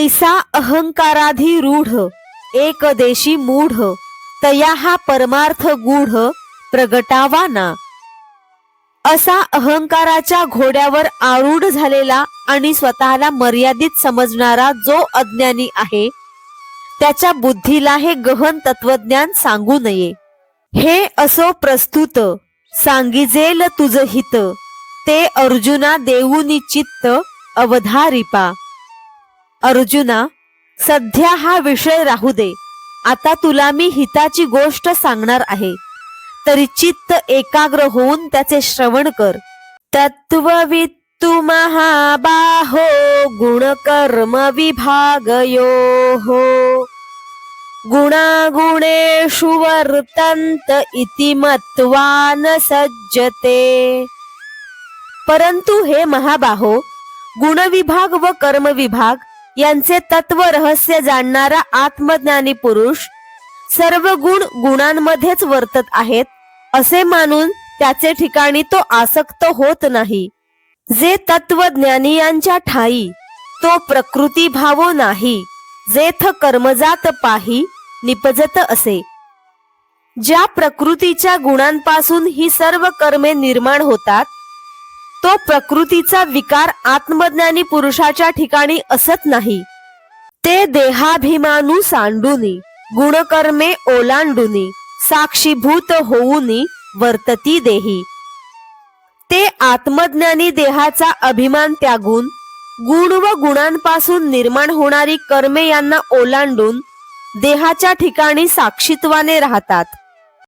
ऐसा अहंकाराधिरूढ एक देशी मूढ, तया हा परमार्थ गूढ प्रगटावा ना. असा अहंकाराच्या घोड्यावर आरूढ झालेला आणि स्वतःला मर्यादित समजणारा जो अज्ञानी आहे, त्याच्या बुद्धीला हे गहन तत्वज्ञान सांगू नये. हे असो प्रस्तुत सांगिजेल तुझ हित, ते अर्जुना देऊनी चित्त अवधारिपा. अर्जुना, सध्या हा विषय राहू दे. आता तुला मी हिताची गोष्ट सांगणार आहे, तरी चित्त एकाग्र होऊन त्याचे श्रवण कर. तत्ववित्तु महाबाहो गुणकर्म विभागयोः, गुणागुणेषु वर्तन्त इति मत्वा न सज्जते. परंतु हे महाबाहो, गुणविभाग व कर्मविभाग यांचे तत्व रहस्य जाणणारा आत्मज्ञानी पुरुष सर्व गुण गुणांमध्येच वर्तत आहेत असे मानून त्याचे ठिकाणी तो आसक्त होत नाही. जे तत्वज्ञानियांच्या ठाई तो प्रकृती भावो नाही, जेथ कर्मजात पाही निपजत असे. ज्या प्रकृतीच्या गुणांपासून ही सर्व कर्मे निर्माण होतात, तो प्रकृतीचा विकार आत्मज्ञानी पुरुषाच्या ठिकाणी असत नाही. ते देहाभिमानू सांडूनी गुणकर्मे ओलांडूनी साक्षीभूत होऊनी वर्तती देही. ते आत्मज्ञानी देहाचा अभिमान त्यागून गुण व गुणांपासून निर्माण होणारी कर्मे यांना ओलांडून देहाच्या ठिकाणी साक्षीत्वाने राहतात.